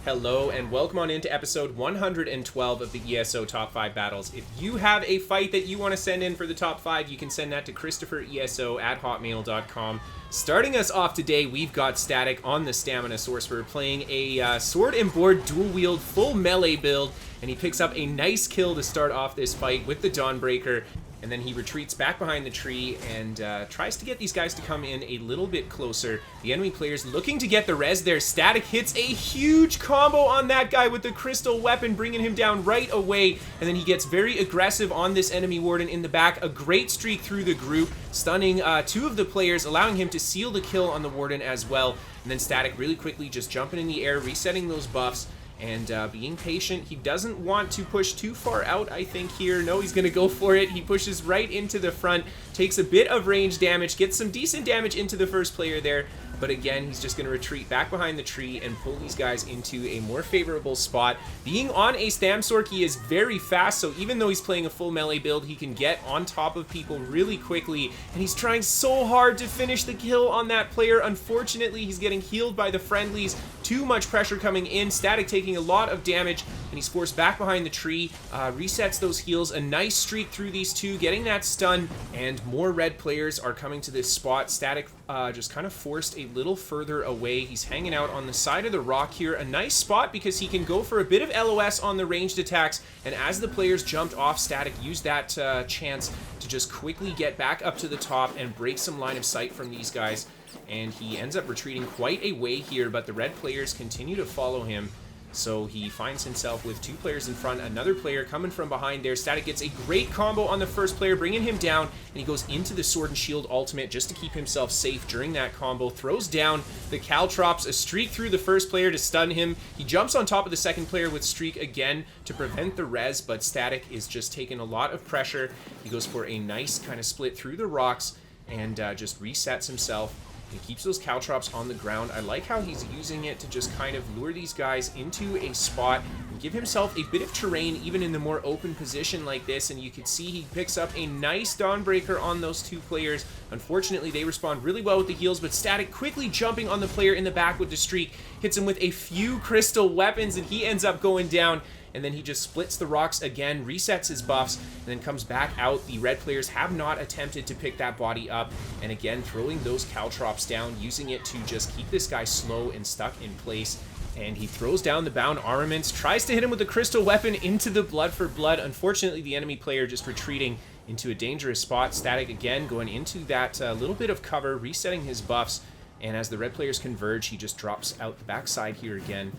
Hello and welcome on into episode 112 of the ESO Top 5 Battles. If you have a fight that you want to send in for the top 5, you can send that to KristoferESO@hotmail.com. Starting us off today, we've got Static on the Stamina Sorcerer playing a sword and board dual wield full melee build, and he picks up a nice kill to start off this fight with the Dawnbreaker. And then he retreats back behind the tree and tries to get these guys to come in a little bit closer. The enemy player's looking to get the res there. Static hits a huge combo on that guy with the crystal weapon, bringing him down right away. And then he gets very aggressive on this enemy warden in the back. A great streak through the group, stunning two of the players, allowing him to seal the kill on the warden as well. And then Static really quickly just jumping in the air, resetting those buffs. And being patient. He doesn't want to push too far out, I think, here. No, he's going to go for it. He pushes right into the front, takes a bit of range damage, gets some decent damage into the first player there. But again, he's just going to retreat back behind the tree and pull these guys into a more favorable spot. Being on a Stamsorc, he is very fast, so even though he's playing a full melee build, he can get on top of people really quickly. And he's trying so hard to finish the kill on that player. Unfortunately, he's getting healed by the friendlies. Too much pressure coming in. Static taking a lot of damage, and he's forced back behind the tree. Resets those heals. A nice streak through these two, getting that stun. And more red players are coming to this spot. Static just kind of forced a little further away. He's hanging out on the side of the rock here. A nice spot because he can go for a bit of LOS on the ranged attacks. And as the players jumped off, Static used that chance to just quickly get back up to the top and break some line of sight from these guys. And he ends up retreating quite a way here, but the red players continue to follow him. So he finds himself with two players in front, another player coming from behind there. Static gets a great combo on the first player, bringing him down, and he goes into the Sword and Shield ultimate just to keep himself safe during that combo. Throws down the Caltrops, a streak through the first player to stun him. He jumps on top of the second player with streak again to prevent the res, but Static is just taking a lot of pressure. He goes for a nice kind of split through the rocks and just resets himself. He keeps those Caltrops on the ground. I like how he's using it to just kind of lure these guys into a spot and give himself a bit of terrain even in the more open position like this. And you can see he picks up a nice Dawnbreaker on those two players. Unfortunately, they respond really well with the heals, but Static quickly jumping on the player in the back with the streak, hits him with a few crystal weapons, and he ends up going down. And then he just splits the rocks again, resets his buffs, and then comes back out. The red players have not attempted to pick that body up, and again, throwing those Caltrops down, using it to just keep this guy slow and stuck in place. And he throws down the bound armaments, tries to hit him with the crystal weapon into the blood for blood. Unfortunately, the enemy player just retreating into a dangerous spot. Static again going into that little bit of cover, resetting his buffs, and as the red players converge, he just drops out the backside here again,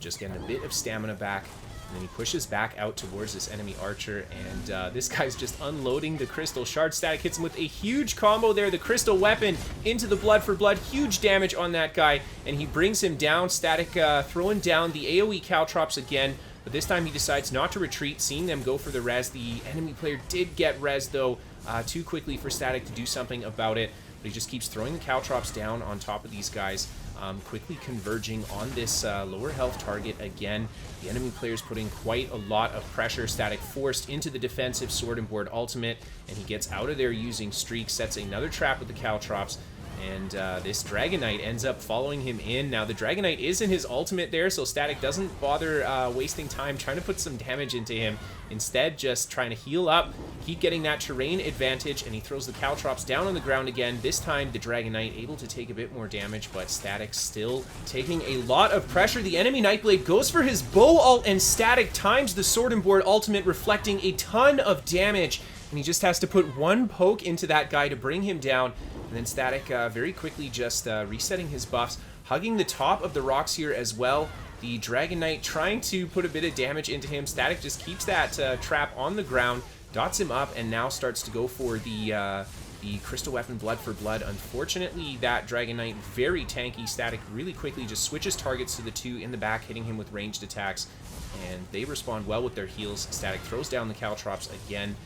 just getting a bit of stamina back. And then he pushes back out towards this enemy archer, and this guy's just unloading the crystal shard. Static hits him with a huge combo there, the crystal weapon into the blood for blood, huge damage on that guy, and he brings him down. Static throwing down the AoE Caltrops again, but this time he decides not to retreat, seeing them go for the res. The enemy player did get res though, too quickly for Static to do something about it, but he just keeps throwing the Caltrops down on top of these guys. Quickly converging on this lower health target again. The enemy player's putting quite a lot of pressure. Static forced into the defensive sword and board ultimate, and he gets out of there using streak, sets another trap with the Caltrops, and this Dragon Knight ends up following him in. Now the Dragon Knight is in his ultimate there, so Static doesn't bother wasting time trying to put some damage into him. Instead, just trying to heal up, keep getting that terrain advantage, and he throws the Caltrops down on the ground again. This time, the Dragon Knight able to take a bit more damage, but Static still taking a lot of pressure. The enemy Nightblade goes for his bow ult, and Static times the sword and board ultimate, reflecting a ton of damage, and he just has to put one poke into that guy to bring him down. And then Static very quickly just resetting his buffs, hugging the top of the rocks here as well. The Dragon Knight trying to put a bit of damage into him. Static just keeps that trap on the ground, dots him up, and now starts to go for the crystal weapon blood for blood. Unfortunately, that Dragon Knight very tanky. Static really quickly just switches targets to the two in the back, hitting him with ranged attacks, and they respond well with their heals. Static throws down the Caltrops again.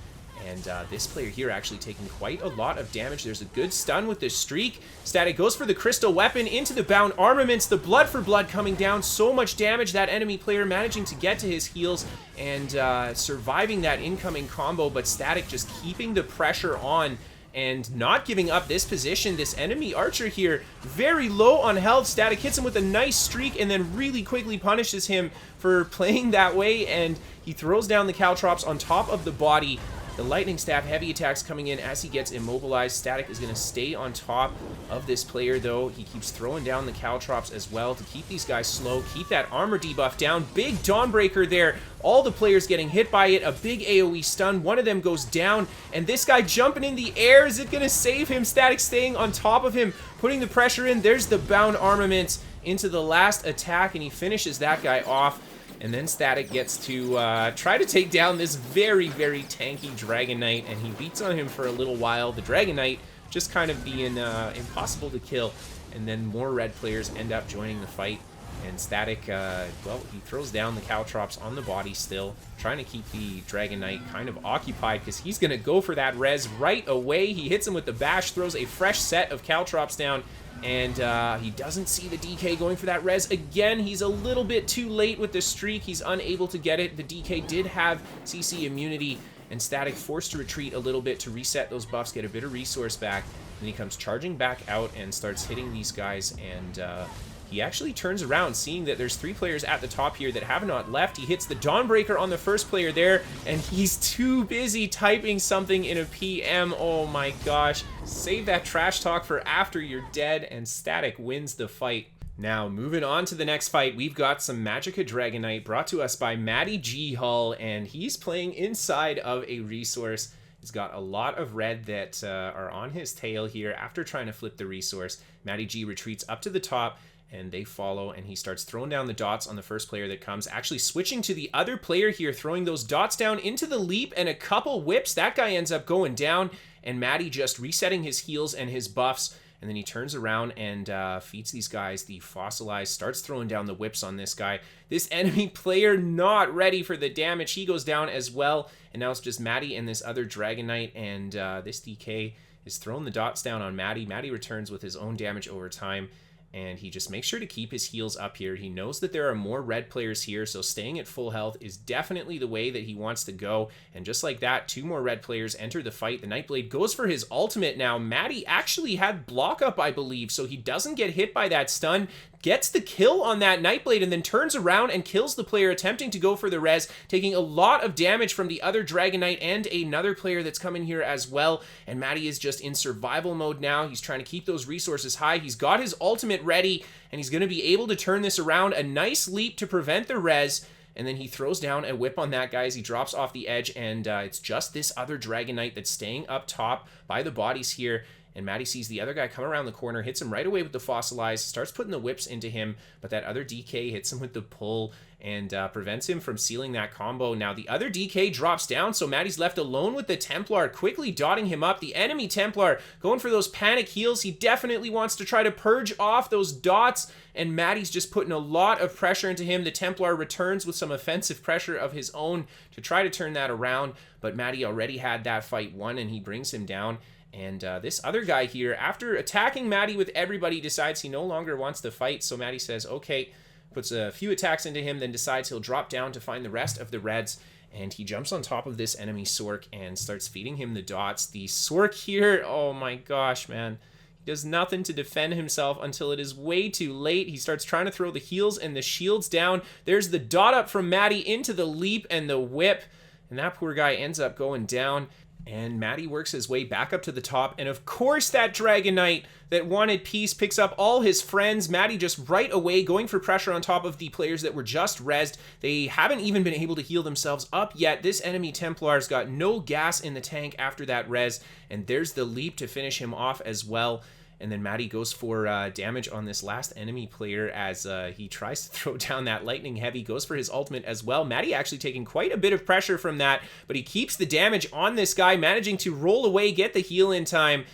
And this player here actually taking quite a lot of damage. There's a good stun with this streak. Static goes for the crystal weapon into the bound armaments. The blood for blood coming down. So much damage. That enemy player managing to get to his heals and surviving that incoming combo. But Static just keeping the pressure on and not giving up this position. This enemy archer here, very low on health. Static hits him with a nice streak and then really quickly punishes him for playing that way, and he throws down the caltrops on top of the body. The lightning staff heavy attacks coming in as he gets immobilized. Static is going to stay on top of this player though. He keeps throwing down the caltrops as well to keep these guys slow, keep that armor debuff down. Big Dawnbreaker there. All the players getting hit by it. A big AoE stun. One of them goes down, and this guy jumping in the air. Is it going to save him? Static staying on top of him, putting the pressure in. There's the bound armament into the last attack, and he finishes that guy off. And then Static gets to try to take down this very, very tanky Dragon Knight, and he beats on him for a little while. The Dragon Knight just kind of being impossible to kill, and then more red players end up joining the fight. And Static, well, he throws down the caltrops on the body still, trying to keep the Dragon Knight kind of occupied because he's going to go for that res right away. He hits him with the bash, throws a fresh set of caltrops down, and he doesn't see the DK going for that res again. He's a little bit too late with the streak. He's unable to get it. The DK did have CC immunity, and Static forced to retreat a little bit to reset those buffs, get a bit of resource back. Then he comes charging back out and starts hitting these guys, and he actually turns around, seeing that there's 3 players at the top here that have not left. He hits the Dawnbreaker on the first player there, and he's too busy typing something in a PM. Oh my gosh. Save that trash talk for after you're dead, and Static wins the fight. Now, moving on to the next fight, we've got some Magicka Dragonite brought to us by MATTY-G-HULL, and he's playing inside of a resource. He's got a lot of red that are on his tail here. After trying to flip the resource, MATTY-G retreats up to the top, and they follow, and he starts throwing down the dots on the first player that comes, actually switching to the other player here, throwing those dots down into the leap and a couple whips. That guy ends up going down, and Matty just resetting his heals and his buffs, and then he turns around and feeds these guys the fossilized, starts throwing down the whips on this guy. This enemy player not ready for the damage. He goes down as well, and now it's just Matty and this other Dragon Knight, and this DK is throwing the dots down on Matty. Matty returns with his own damage over time, and he just makes sure to keep his heals up here. He knows that there are more red players here, so staying at full health is definitely the way that he wants to go. And just like that, 2 more red players enter the fight. The Nightblade goes for his ultimate now. Matty actually had block up, I believe, so he doesn't get hit by that stun. Gets the kill on that Nightblade and then turns around and kills the player attempting to go for the res, taking a lot of damage from the other Dragon Knight and another player that's coming here as well. And Matty is just in survival mode now. He's trying to keep those resources high. He's got his ultimate ready, and he's going to be able to turn this around. A nice leap to prevent the res, and then he throws down a whip on that guy as he drops off the edge, and it's just this other Dragon Knight that's staying up top by the bodies here. And Matty sees the other guy come around the corner, hits him right away with the fossilized, starts putting the whips into him, but that other DK hits him with the pull and prevents him from sealing that combo. Now the other DK drops down, so Matty's left alone with the Templar, quickly dotting him up. The enemy Templar going for those panic heals. He definitely wants to try to purge off those dots, and Matty's just putting a lot of pressure into him. The Templar returns with some offensive pressure of his own to try to turn that around, but Matty already had that fight won, and he brings him down. And this other guy here, after attacking Matty with everybody, decides he no longer wants to fight. So Matty says, okay, puts a few attacks into him, then decides he'll drop down to find the rest of the reds. And he jumps on top of this enemy Sorc and starts feeding him the dots. The Sorc here, oh my gosh, man. He does nothing to defend himself until it is way too late. He starts trying to throw the heals and the shields down. There's the dot up from Matty into the leap and the whip. And that poor guy ends up going down. And Matty works his way back up to the top, and of course that Dragon Knight that wanted peace picks up all his friends. Matty just right away going for pressure on top of the players that were just rezzed. They haven't even been able to heal themselves up yet. This enemy Templar's got no gas in the tank after that res, and there's the leap to finish him off as well. And then Matty goes for damage on this last enemy player as he tries to throw down that lightning heavy, goes for his ultimate as well. Matty actually taking quite a bit of pressure from that, but he keeps the damage on this guy, managing to roll away, get the heal in time,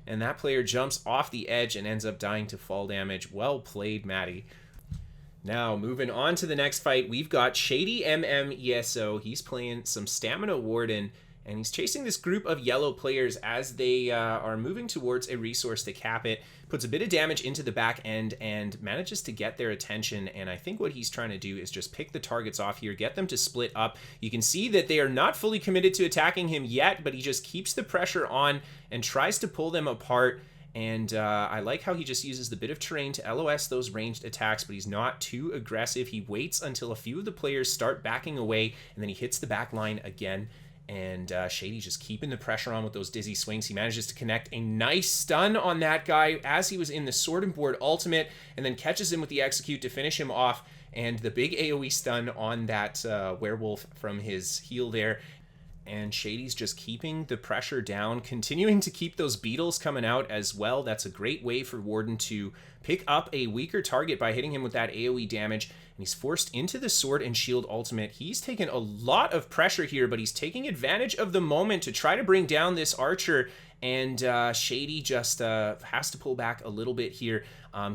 and that player jumps off the edge and ends up dying to fall damage. Well played, Matty. Now, moving on to the next fight, we've got Shadymm ESO. He's playing some Stamina Warden, and he's chasing this group of yellow players as they are moving towards a resource to cap it. puts a bit of damage into the back end and manages to get their attention. And I think what he's trying to do is just pick the targets off here, get them to split up. You can see that they are not fully committed to attacking him yet, but he just keeps the pressure on and tries to pull them apart. And I like how he just uses the bit of terrain to LOS those ranged attacks, but he's not too aggressive. He waits until a few of the players start backing away, and then he hits the back line again. And Shady's just keeping the pressure on with those dizzy swings. He manages to connect a nice stun on that guy as he was in the Sword and Board ultimate, and then catches him with the execute to finish him off. And the big AoE stun on that werewolf from his heal there. And Shady's just keeping the pressure down, continuing to keep those beetles coming out as well. That's a great way for Warden to pick up a weaker target by hitting him with that AoE damage. And he's forced into the Sword and Shield ultimate. He's taken a lot of pressure here, but he's taking advantage of the moment to try to bring down this archer. And Shady just has to pull back a little bit here.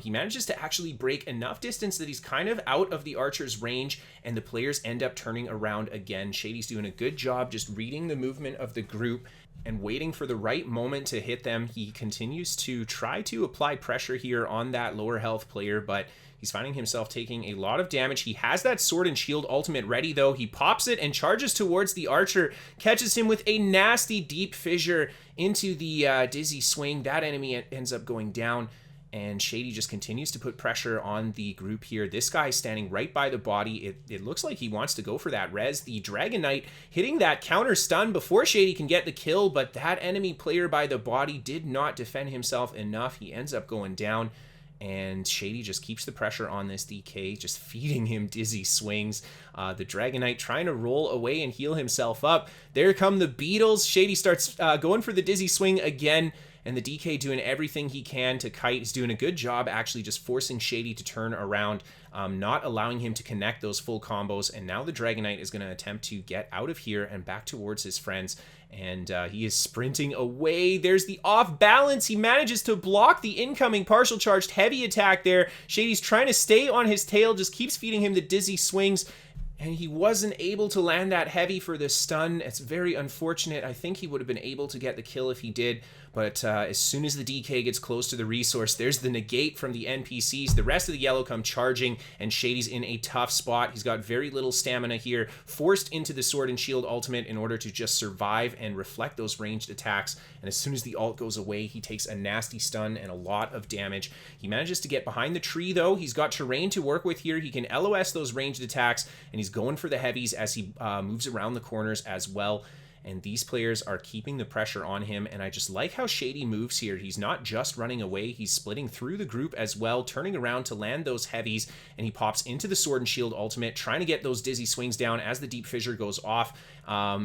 He manages to actually break enough distance that he's kind of out of the archer's range, and the players end up turning around again. Shady's doing a good job just reading the movement of the group and waiting for the right moment to hit them. He continues to try to apply pressure here on that lower health player, but he's finding himself taking a lot of damage. He has that Sword and Shield ultimate ready, though. He pops it and charges towards the archer, catches him with a nasty deep fissure into the dizzy swing. That enemy ends up going down, and Shady just continues to put pressure on the group here. This guy is standing right by the body. It looks like he wants to go for that res. The Dragon Knight hitting that counter stun before Shady can get the kill, but that enemy player by the body did not defend himself enough. He ends up going down. And Shady just keeps the pressure on this DK, just feeding him dizzy swings. The Dragon Knight trying to roll away and heal himself up. There come the beetles. Shady starts going for the dizzy swing again, and the DK doing everything he can to kite. He's doing a good job actually just forcing Shady to turn around, not allowing him to connect those full combos. And now the Dragon Knight is going to attempt to get out of here and back towards his friends. And he is sprinting away. There's the off balance. He manages to block the incoming partial charged heavy attack there. Shady's trying to stay on his tail, just keeps feeding him the dizzy swings. And he wasn't able to land that heavy for the stun. It's very unfortunate. I think he would have been able to get the kill if he did. But as soon as the DK gets close to the resource, there's the negate from the NPCs. The rest of the yellow come charging, and Shady's in a tough spot. He's got very little stamina here, forced into the Sword and Shield ultimate in order to just survive and reflect those ranged attacks. And as soon as the ult goes away, he takes a nasty stun and a lot of damage. He manages to get behind the tree, though. He's got terrain to work with here. He can LOS those ranged attacks, and he's going for the heavies as he moves around the corners as well. And these players are keeping the pressure on him, and I just like how Shady moves here. He's not just running away, he's splitting through the group as well, turning around to land those heavies, and he pops into the Sword and Shield ultimate, trying to get those dizzy swings down as the deep fissure goes off.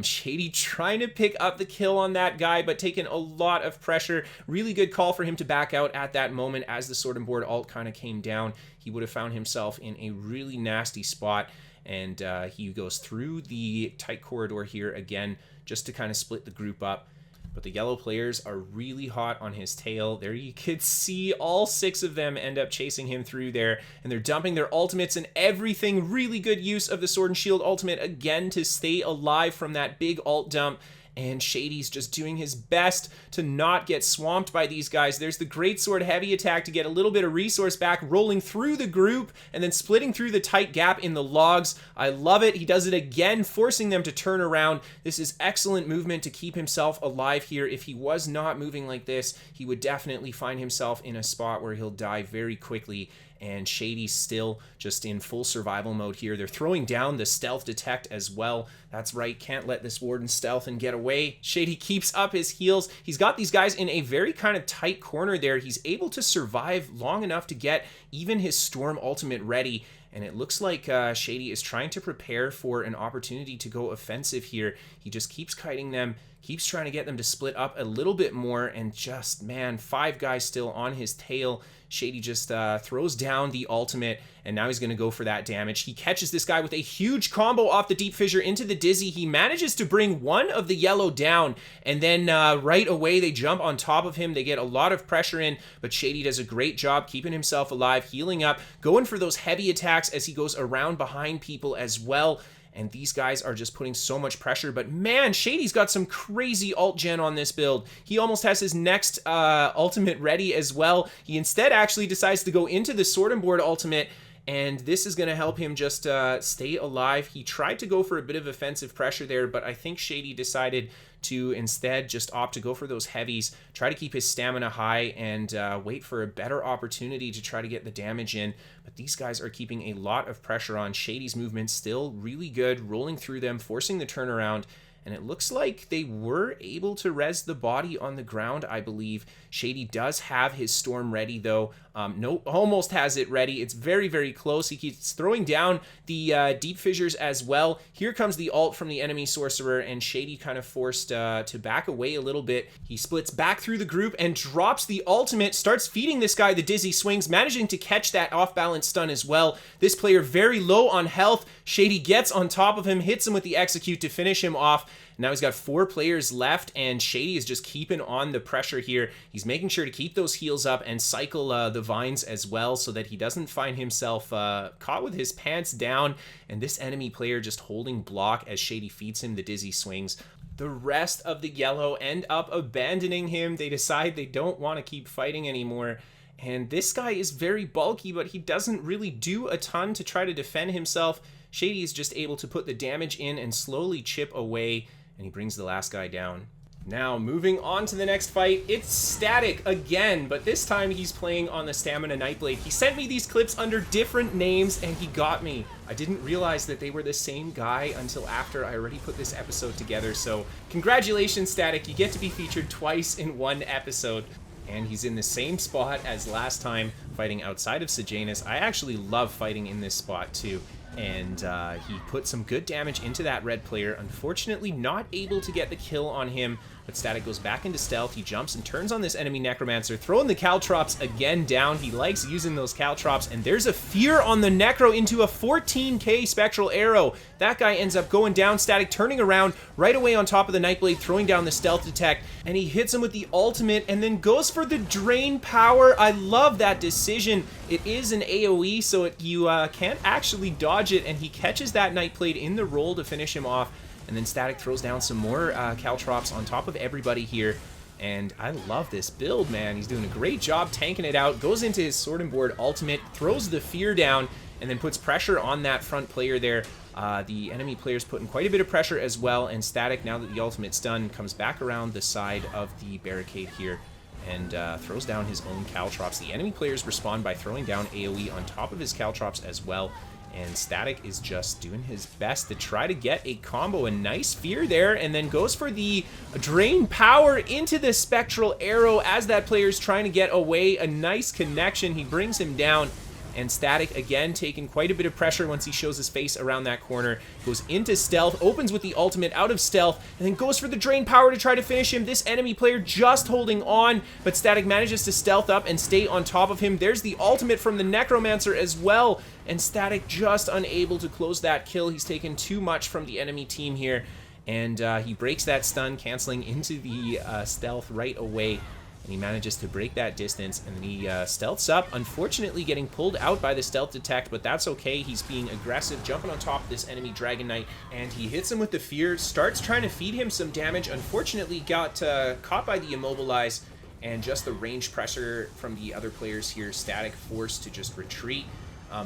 Shady trying to pick up the kill on that guy, but taking a lot of pressure. Really good call for him to back out at that moment as the Sword and Board ult kind of came down. He would have found himself in a really nasty spot, and he goes through the tight corridor here again, just to kind of split the group up. But the yellow players are really hot on his tail. There you could see all 6 of them end up chasing him through there, and they're dumping their ultimates and everything. Really good use of the Sword and Shield ultimate again to stay alive from that big ult dump. And Shady's just doing his best to not get swamped by these guys. There's the Greatsword heavy attack to get a little bit of resource back, rolling through the group and then splitting through the tight gap in the logs. I love it. He does it again, forcing them to turn around. This is excellent movement to keep himself alive here. If he was not moving like this, he would definitely find himself in a spot where he'll die very quickly. And Shady's still just in full survival mode here. They're throwing down the stealth detect as well. That's right, can't let this Warden stealth and get away. Shady keeps up his heals. He's got these guys in a very kind of tight corner there. He's able to survive long enough to get even his Storm ultimate ready. And it looks like Shady is trying to prepare for an opportunity to go offensive here. He just keeps kiting them, keeps trying to get them to split up a little bit more, and just, man, 5 guys still on his tail. Shady just throws down the ultimate, and now he's going to go for that damage. He catches this guy with a huge combo off the deep fissure into the dizzy. He manages to bring one of the yellow down, and then right away they jump on top of him. They get a lot of pressure in, but Shady does a great job keeping himself alive, healing up, going for those heavy attacks as he goes around behind people as well. and these guys are just putting so much pressure. But man, Shady's got some crazy ult gen on this build. He almost has his next ultimate ready as well. He instead actually decides to go into the Sword and Board ultimate, and this is going to help him just stay alive. He tried to go for a bit of offensive pressure there, but I think Shady decided to instead just opt to go for those heavies, try to keep his stamina high, and wait for a better opportunity to try to get the damage in. But these guys are keeping a lot of pressure on. Shady's movement still really good, rolling through them, forcing the turnaround. And it looks like they were able to res the body on the ground, I believe. Shady does have his storm ready, though. No, almost has it ready. It's very, very close. He keeps throwing down the deep fissures as well. Here comes the ult from the enemy sorcerer, and Shady kind of forced to back away a little bit. He splits back through the group and drops the ultimate, starts feeding this guy the dizzy swings, managing to catch that off-balance stun as well. This player very low on health. Shady gets on top of him, hits him with the execute to finish him off. Now he's got 4 players left, and Shady is just keeping on the pressure here. He's making sure to keep those heals up and cycle the vines as well so that he doesn't find himself caught with his pants down. And this enemy player just holding block as Shady feeds him the dizzy swings. The rest of the yellow end up abandoning him. They decide they don't want to keep fighting anymore. And this guy is very bulky, but he doesn't really do a ton to try to defend himself. Shady is just able to put the damage in and slowly chip away, and he brings the last guy down. Now, moving on to the next fight, it's Static again, but this time he's playing on the Stamina Nightblade. He sent me these clips under different names, and he got me. I didn't realize that they were the same guy until after I already put this episode together, so congratulations, Static. You get to be featured twice in one episode. And he's in the same spot as last time, fighting outside of zAce. I actually love fighting in this spot too. And he put some good damage into that red player. Unfortunately, not able to get the kill on him, but Static goes back into stealth. He jumps and turns on this enemy Necromancer, throwing the Caltrops again down. He likes using those Caltrops, and there's a fear on the Necro into a 14k Spectral Arrow. That guy ends up going down. Static turning around right away on top of the Nightblade, throwing down the Stealth Detect, and he hits him with the ultimate and then goes for the Drain Power. I love that decision. It is an AoE, so you can't actually dodge it, and he catches that Nightblade in the roll to finish him off. And then Static throws down some more Caltrops on top of everybody here. And I love this build, man. He's doing a great job tanking it out. Goes into his Sword and Board ultimate, throws the fear down, and then puts pressure on that front player there. The enemy player's putting quite a bit of pressure as well. And Static, now that the ultimate's done, comes back around the side of the barricade here and throws down his own Caltrops. The enemy players respond by throwing down AoE on top of his Caltrops as well. And Static is just doing his best to try to get a combo. A nice fear there, and then goes for the Drain Power into the Spectral Arrow as that player's trying to get away. A nice connection. He brings him down. And Static, again, taking quite a bit of pressure once he shows his face around that corner. Goes into stealth, opens with the ultimate out of stealth, and then goes for the Drain Power to try to finish him. This enemy player just holding on, but Static manages to stealth up and stay on top of him. There's the ultimate from the Necromancer as well, and Static just unable to close that kill. He's taken too much from the enemy team here, and he breaks that stun, canceling into the stealth right away. And he manages to break that distance, and then he stealths up, unfortunately getting pulled out by the Stealth Detect, but that's okay. He's being aggressive, jumping on top of this enemy Dragon Knight, and he hits him with the fear, starts trying to feed him some damage. Unfortunately got caught by the Immobilize, and just the range pressure from the other players here. Static forced to just retreat.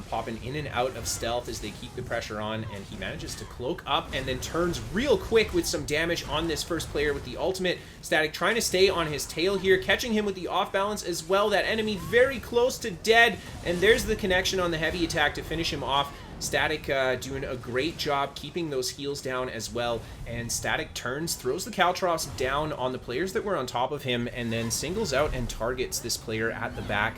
Popping in and out of stealth as they keep the pressure on, and he manages to cloak up and then turns real quick with some damage on this first player with the ultimate. Static trying to stay on his tail here, catching him with the off balance as well. That enemy very close to dead, and there's the connection on the heavy attack to finish him off. Static doing a great job keeping those heals down as well, and Static turns, throws the Caltrops down on the players that were on top of him, and then singles out and targets this player at the back.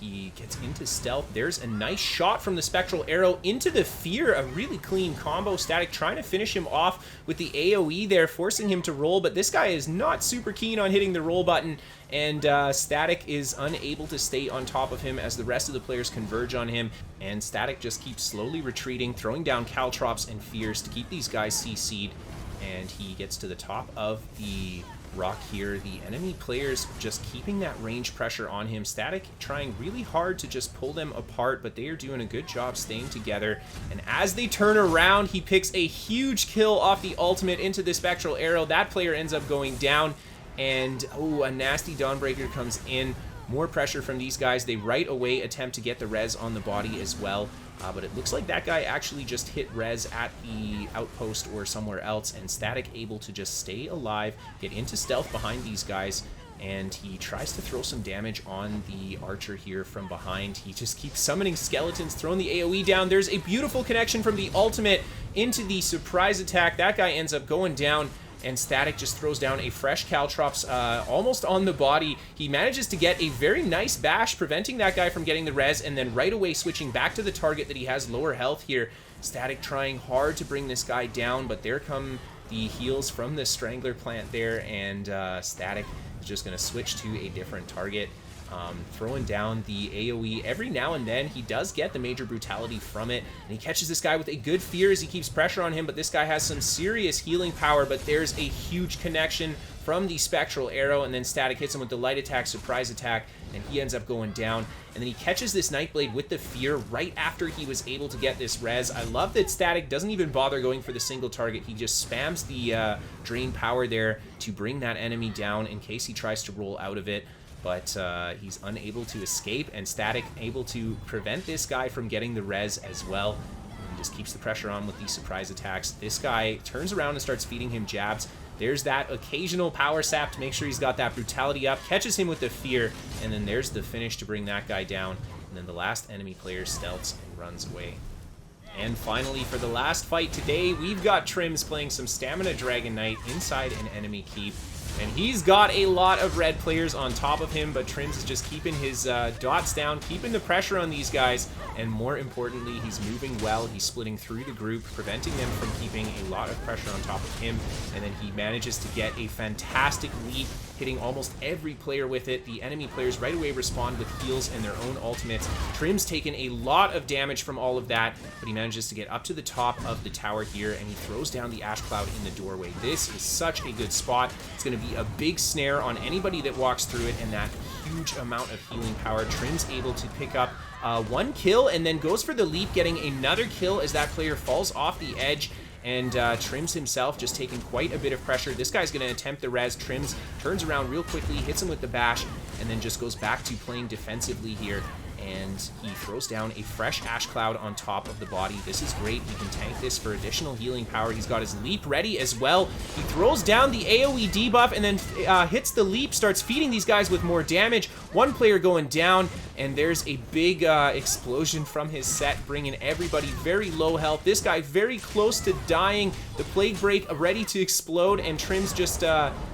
He gets into stealth. There's a nice shot from the Spectral Arrow into the fear. A really clean combo. Static trying to finish him off with the AoE there, forcing him to roll, but this guy is not super keen on hitting the roll button, and Static is unable to stay on top of him as the rest of the players converge on him, and Static just keeps slowly retreating, throwing down Caltrops and fears to keep these guys CC'd, and he gets to the top of the rock here. The enemy players just keeping that range pressure on him. Static trying really hard to just pull them apart, but they are doing a good job staying together. And as they turn around, he picks a huge kill off the ultimate into the Spectral Arrow. That player ends up going down, and oh, a nasty Dawnbreaker comes in. More pressure from these guys. They right away attempt to get the res on the body as well. But it looks like that guy actually just hit res at the outpost or somewhere else, and Static able to just stay alive, get into stealth behind these guys, and he tries to throw some damage on the archer here from behind. He just keeps summoning skeletons, throwing the AoE down. There's a beautiful connection from the ultimate into the surprise attack. That guy ends up going down, and Static just throws down a fresh Caltrops almost on the body. He manages to get a very nice bash, preventing that guy from getting the res, and then right away switching back to the target that he has lower health here. Static trying hard to bring this guy down, but there come the heals from the Strangler plant there, and Static is just going to switch to a different target. Throwing down the AoE. Every now and then, he does get the Major Brutality from it, and he catches this guy with a good fear as he keeps pressure on him, but this guy has some serious healing power, but there's a huge connection from the Spectral Arrow, and then Static hits him with the light attack, surprise attack, and he ends up going down. And then he catches this Nightblade with the fear right after he was able to get this res. I love that Static doesn't even bother going for the single target. He just spams the drain power there to bring that enemy down in case he tries to roll out of it. But he's unable to escape, and Static able to prevent this guy from getting the res as well. And he just keeps the pressure on with these surprise attacks. This guy turns around and starts feeding him jabs. There's that occasional power sap to make sure he's got that brutality up, catches him with the fear, and then there's the finish to bring that guy down. And then the last enemy player stealths and runs away. And finally, for the last fight today, we've got Trims playing some Stamina Dragon Knight inside an enemy keep. And he's got a lot of red players on top of him, but Trims is just keeping his dots down, keeping the pressure on these guys, and more importantly, he's moving well. He's splitting through the group, preventing them from keeping a lot of pressure on top of him, and then he manages to get a fantastic leap, hitting almost every player with it. The enemy players right away respond with heals and their own ultimates. Trims taken a lot of damage from all of that, but he manages to get up to the top of the tower here, and he throws down the Ash Cloud in the doorway. This is such a good spot. It's going to be a big snare on anybody that walks through it, and that huge amount of healing power. Trims able to pick up one kill and then goes for the leap, getting another kill as that player falls off the edge. And Trims himself just taking quite a bit of pressure. This guy's going to attempt the res. Trims turns around real quickly, hits him with the bash, and then just goes back to playing defensively here. And he throws down a fresh Ash Cloud on top of the body. This is great. He can tank this for additional healing power. He's got his leap ready as well. He throws down the AoE debuff and then hits the leap, starts feeding these guys with more damage. One player going down, and there's a big explosion from his set, bringing everybody very low health. This guy very close to dying. The Plague Break ready to explode, and Trims just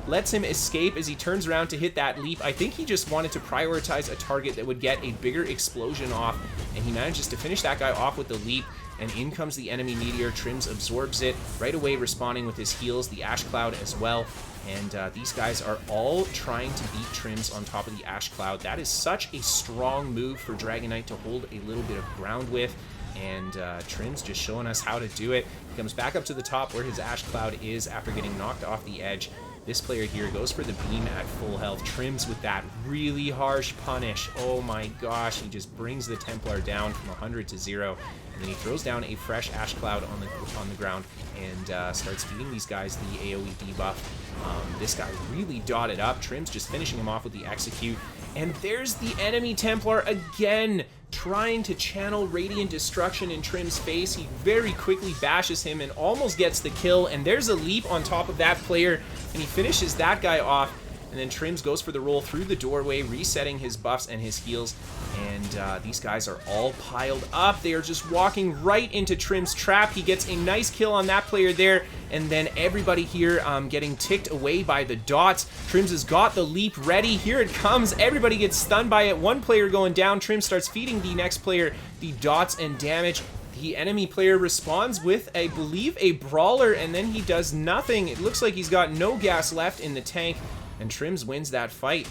lets him escape as he turns around to hit that leap. I think he just wanted to prioritize a target that would get a bigger explosion off, and he manages to finish that guy off with the leap, and in comes the enemy meteor. Trims absorbs it, right away responding with his heals, the Ash Cloud as well, and these guys are all trying to beat Trims on top of the Ash Cloud. That is such a strong move for Dragon Knight to hold a little bit of ground with, and Trims just showing us how to do it. He comes back up to the top where his Ash Cloud is after getting knocked off the edge. This player here goes for the beam at full health. Trims with that really harsh punish. Oh my gosh, he just brings the Templar down from 100 to 0. And then he throws down a fresh Ash Cloud on the ground and starts feeding these guys the AoE debuff. This guy really dotted up. Trims just finishing him off with the execute. And there's the enemy Templar again, trying to channel Radiant Destruction in Trim's face. He very quickly bashes him and almost gets the kill, and there's a leap on top of that player, and he finishes that guy off. And then Trims goes for the roll through the doorway, resetting his buffs and his heals. And these guys are all piled up. They are just walking right into Trim's trap. He gets a nice kill on that player there. And then everybody here getting ticked away by the dots. Trims has got the leap ready. Here it comes. Everybody gets stunned by it. One player going down. Trims starts feeding the next player the dots and damage. The enemy player responds with, I believe, a brawler, and then he does nothing. It looks like he's got no gas left in the tank, and Trims wins that fight.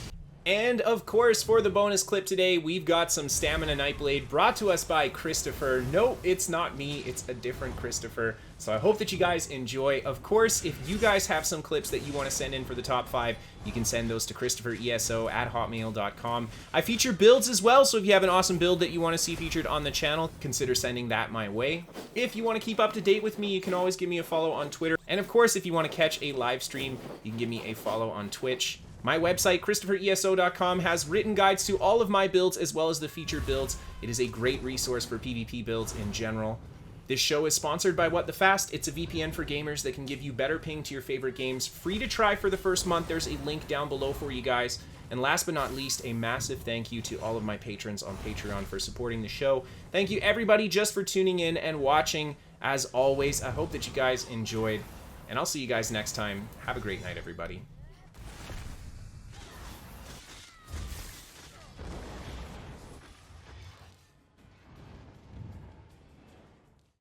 And of course, for the bonus clip today, we've got some Stamina Nightblade brought to us by Kristofer. No, it's not me, it's a different Kristofer. So I hope that you guys enjoy. Of course, if you guys have some clips that you want to send in for the top 5, you can send those to KristoferESO@hotmail.com. I feature builds as well, so if you have an awesome build that you want to see featured on the channel, consider sending that my way. If you want to keep up to date with me, you can always give me a follow on Twitter. And of course, if you want to catch a live stream, you can give me a follow on Twitch. My website, KristoferESO.com, has written guides to all of my builds as well as the featured builds. It is a great resource for PvP builds in general. This show is sponsored by What the Fast. It's a VPN for gamers that can give you better ping to your favorite games. Free to try for the first month. There's a link down below for you guys. And last but not least, a massive thank you to all of my patrons on Patreon for supporting the show. Thank you everybody just for tuning in and watching. As always, I hope that you guys enjoyed. And I'll see you guys next time. Have a great night, everybody.